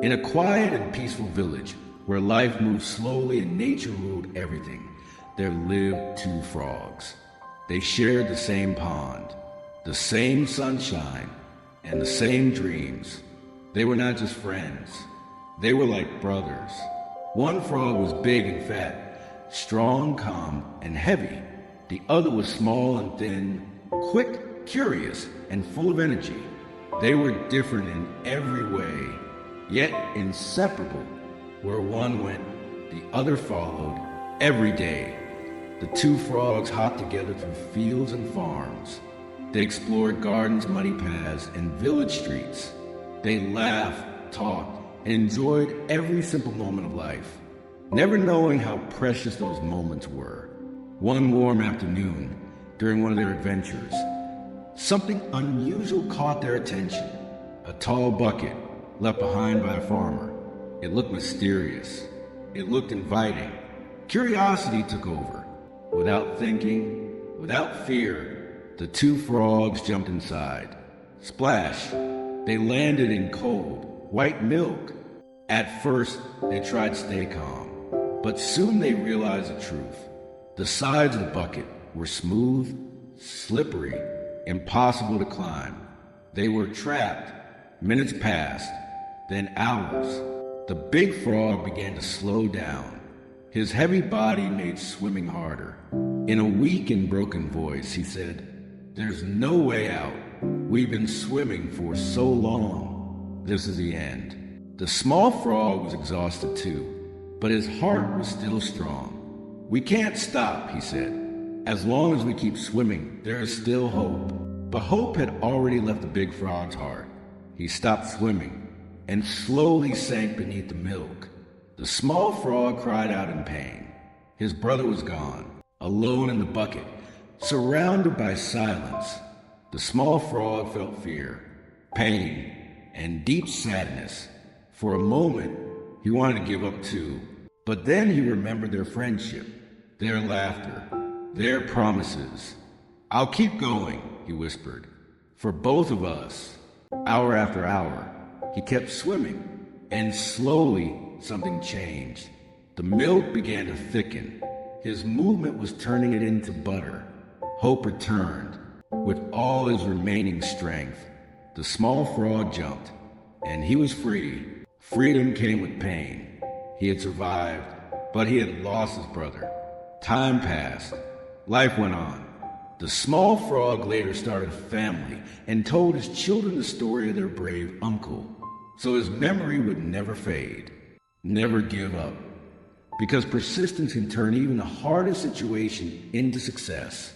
In a quiet and peaceful village where life moved slowly and nature ruled everything, there lived two frogs. They shared the same pond, the same sunshine, and the same dreams. They were not just friends. They were like brothers. One frog was big and fat, strong, calm, and heavy. The other was small and thin, quick, curious, and full of energy. They were different in every way, yet inseparable. Where one went, the other followed every day. The two frogs hopped together through fields and farms. They explored gardens, muddy paths, and village streets. They laughed, talked, and enjoyed every simple moment of life, never knowing how precious those moments were. One warm afternoon, during one of their adventures, something unusual caught their attention. A tall bucket left behind by a farmer. It looked mysterious. It looked inviting. Curiosity took over. Without thinking, without fear, the two frogs jumped inside. Splash! They landed in cold, white milk. At first, they tried to stay calm, but soon they realized the truth. The sides of the bucket were smooth, slippery, impossible to climb. They were trapped. Minutes passed, then hours. The big frog began to slow down. His heavy body made swimming harder. In a weak and broken voice, he said, "There's no way out. We've been swimming for so long. This is the end." The small frog was exhausted too, but his heart was still strong. "We can't stop," he said. "As long as we keep swimming, there is still hope." But hope had already left the big frog's heart. He stopped swimming and slowly sank beneath the milk. The small frog cried out in pain. His brother was gone, alone in the bucket, surrounded by silence. The small frog felt fear, pain, and deep sadness. For a moment, he wanted to give up too. But then he remembered their friendship, their laughter, their promises. "I'll keep going," he whispered. "For both of us." Hour after hour, he kept swimming, and slowly something changed. The milk began to thicken. His movement was turning it into butter. Hope returned. With all his remaining strength, the small frog jumped, and he was free. Freedom came with pain. He had survived, but he had lost his brother. Time passed. Life went on. The small frog later started a family and told his children the story of their brave uncle, so his memory would never fade. Never give up, because persistence can turn even the hardest situation into success.